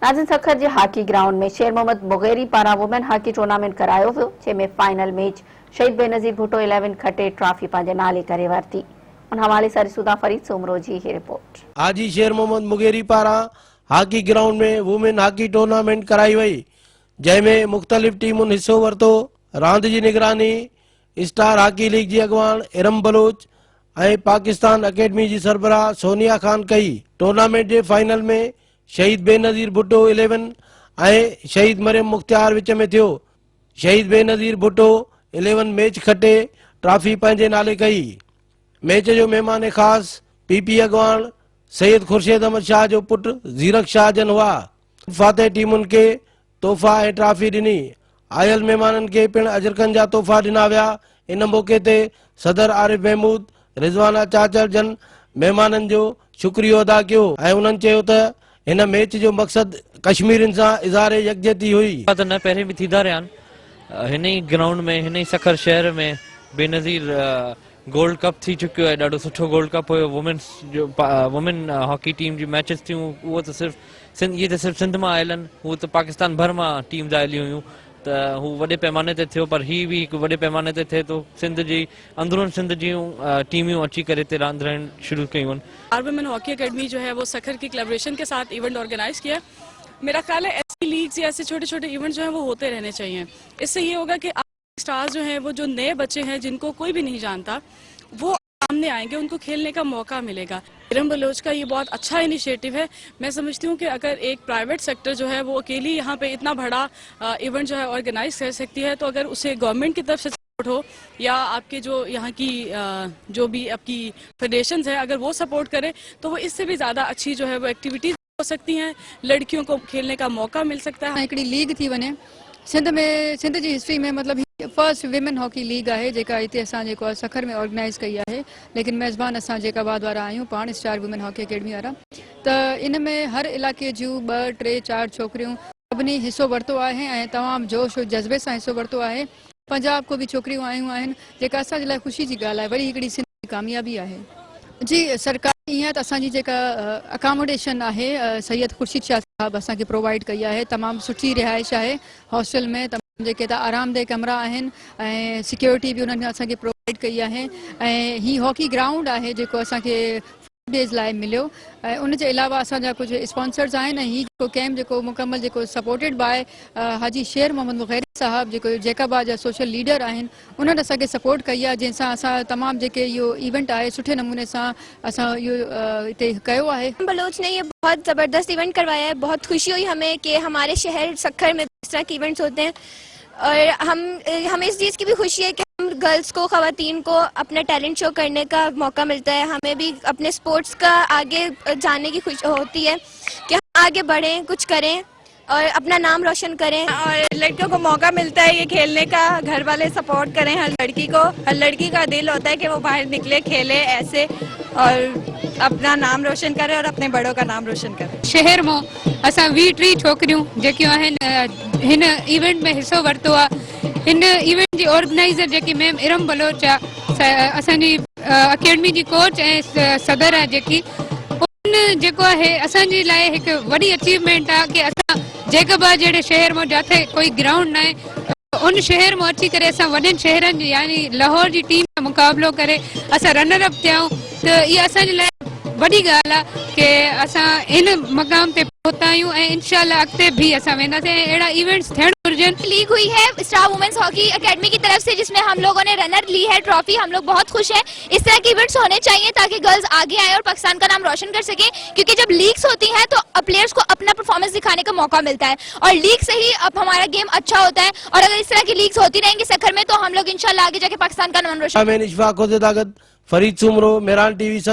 नाज़िन सखर जे hockey ground में शेर Mohammad Mugeri पारा women hockey tournament करायो वियो, जंहिंमें फाइनल मैच शहीद बेनज़ीर भुट्टो 11 खटे ट्रॉफी पंहिंजे नाले करे वरिती। उन हवाले सां ॾिसूं था फरीद सोमरो जी ही रिपोर्ट। आज ही शेर मोहम्मद मुगेरी पारा हाकी ग्राउंड में वुमेन हाकी टूर्नामेंट कराई वई, जंहिंमें मुख़्तलिफ़ टीमुनि हिस्सो वरितो। रांदि जी निगरानी स्टार हाकी लीग जी अॻवान इरम बलोच ऐं पाकिस्तान अकेडमी जी सरबराह सोनिया खान कई। टूर्नामेंट जे फाइनल में शहीद बेनज़ीर भुट्टो 11 ऐं शहीद मरियम मुख्तियार विच में थियो। शहीद बेनज़ीर भुट्टो 11 मैच खटे ट्रॉफी पंहिंजे नाले कई। मैच जो मेहमान ख़ास पीपी अॻवान सैयद खुर्शीद अहमद शाह जो पुट ज़ीरक शाह जन हुआ। फातह टीमुनि के तोहफ़ा ऐं ट्रॉफी ॾिनी। आयल मेहमाननि के पिण अजरकनि जा तोहफ़ा ॾिना विया। इन मौक़े ते सदर आरिफ महमूद रिज़वाना चाचर जन मेहमाननि जो शुक्रियो अदा कयो ऐं उन्हनि चयो त हिन मैच जो मक़सद कश्मीरियुनि सां इज़हारे यकजहती हुई। न पहिरें भी थींदा रहिया आहिनि। हिन ई ग्राउंड में हिन ई सखर शहर में बेनज़ीर गोल्ड कप थी चुकियो है। ॾाढो सुठो गोल्ड कप हुयो। वुमेन हॉकी टीम जी मैचिस थियूं। उहो त सिर्फ़ सिंध मां आयल आहिनि। उहो त पाकिस्तान भर मां टीम्स आयलियूं हुयूं। त हू वॾे पैमाने ते थियो, पर ही भी हिकु वॾे पैमाने ते थिए थो। सिंध जी अंदरून सिंध जूं टीमियूं अची करे हिते रांदि रहण शुरू कयूं आहिनि। वुमेन हॉकी अकेडमी जो है वो सखर की कोलैबोरेशन के साथ इवेंट ऑर्गेनाइज किया। मेरा ख्याल है ऐसी लीग्स या ऐसे छोटे छोटे इवेंट जो है वो होते रहने चाहिए। इससे ये होगा कि स्टार्स जो हैं, वो जो नए बच्चे हैं जिनको कोई भी नहीं जानता, वो सामने आएंगे, उनको खेलने का मौका मिलेगा। इरम बलोच का ये बहुत अच्छा इनिशिएटिव है। मैं समझती हूँ कि अगर एक प्राइवेट सेक्टर जो है वो अकेली यहाँ पे इतना बड़ा इवेंट जो है ऑर्गेनाइज कर सकती है, तो अगर उसे गवर्नमेंट की तरफ से सपोर्ट हो या आपके जो यहाँ की जो भी आपकी फेडरेशंस है, अगर वो सपोर्ट करे तो वो इससे भी ज़्यादा अच्छी जो है वो एक्टिविटीज़ हो सकती हैं। लड़कियों को खेलने का मौका मिल सकता है। हिकिड़ी लीग थी वञे सिंध जी हिस्ट्री में, मतलब फर्स्ट विमेन हॉकी लीग है जेका हिते असां जेको आहे सखर में ऑर्गेनाइज़ कई है। लेकिन मेज़बान असां जेका बाद वारा आहियूं पाण स्टार वुमेन हॉकी अकेडमी वारा। त इन में हर इलाइक़े जूं 2, 3, 4 छोकिरियूं सभिनी हिस्सो वरितो आहे ऐं तमामु जोश जज़्बे सां हिस्सो वरितो आहे। पंजाब को भी छोकिरियूं आयूं आहिनि, जेका असांजे लाइ ख़ुशी जी ॻाल्हि आहे। वरी हिकिड़ी सिंध जी कामयाबी आहे। जी सरकार ईअं त असांजी जेका अकोमोडेशन आहे सैयद खुर्शीद शाह साहब असांखे प्रोवाइड कई आहे। तमामु सुठी रिहाइश आहे हॉस्टल में। तमामु जेके त आरामदेह कमरा आहिनि ऐं सिक्योरिटी बि उन्हनि असांखे प्रोवाइड कई आहे। ऐं ही हॉकी ग्राउंड आहे जेको असांखे डेज़ लाइ मिलियो। ऐं उनजे अलावा असांजा कुझु स्पॉन्सर्स आहिनि। ऐं हीउ जेको कैम्प जेको मुकमल जेको supported by Haji Sher Mohammad Mugeri साहब जेको जैकाबाद जा सोशल लीडर आहिनि, उन्हनि असांखे सपोर्ट कई आहे, जंहिंसां असां तमामु जेके इहो इवेंट आहे सुठे नमूने सां असां इहो हिते कयो आहे। बलोच ने ये बहुत ज़बरदस्त इवेंट करवाया है। बहुत खुशी हुई हमें कि हमारे शहर सखर में इस तरह के इवेंट्स होते हैं। और हमें इस चीज़ की भी खुशी है कि हम गर्ल्स को, ख़वातीन को अपना टैलेंट शो करने का मौका मिलता है। हमें भी अपने स्पोर्ट्स का आगे जाने की खुशी होती है कि हम आगे बढ़ें, कुछ करें और अपना नाम रोशन करें। और लड़कियों को मौका मिलता है ये खेलने का। घर वाले सपोर्ट करें हर लड़की को। हर लड़की का दिल होता है कि वो बाहर निकले, खेले ऐसे और अपना नाम रोशन करे और अपने बड़ों का नाम रोशन करे। शहर में असां 20-30 छोकिरियूं जेकियूं आहिनि हिन इवेंट में हिस्सो वरितो आहे। हिन इवेंट जी ऑर्गेनाइज़र जेकी मैम इरम बलोच आहे, असांजी अकेडमी जी कोच ऐं सदर आहे जेकी, उन जेको आहे असांजे लाइ हिकु वॾी अचीवमेंट आहे कि असां जैकाबाद जहिड़े शहर में जिथे कोई ग्राउंड न आहे, उन शहर में अची करे असां वॾनि शहरनि जी यानी लाहौर जी टीम सां मुक़ाबिलो करे असां रनर अप थिया आहियूं। त इहा असांजे लाइ वॾी ॻाल्हि आहे कि असां इन मक़ाम ते पहुता आहियूं ऐं इंशाअल्लाह अॻिते भी असां वेंदासीं। अहिड़ा इवेंट्स थियण घुरिजनि। लीग हुई है स्टार वुमेन्स हॉकी अकेडमी की तरफ से, जिसमें हम लोगों ने रनर ली है ट्रॉफी। हम लोग बहुत खुश हैं। इस तरह के इवेंट्स होने चाहिए ताकि गर्ल्स आगे आए और पाकिस्तान का नाम रोशन कर सके। क्योंकि जब लीग्स होती हैं तो प्लेयर्स को अपना परफॉर्मेंस दिखाने का मौका मिलता है और लीग से ही अब हमारा गेम अच्छा होता है। और अगर इस तरह की लीग्स होती रहेंगी सखर में तो हम लोग इंशाल्लाह आगे जाके पाकिस्तान का नाम रोशन। फरीद सोमरो, मेहरान टीवी।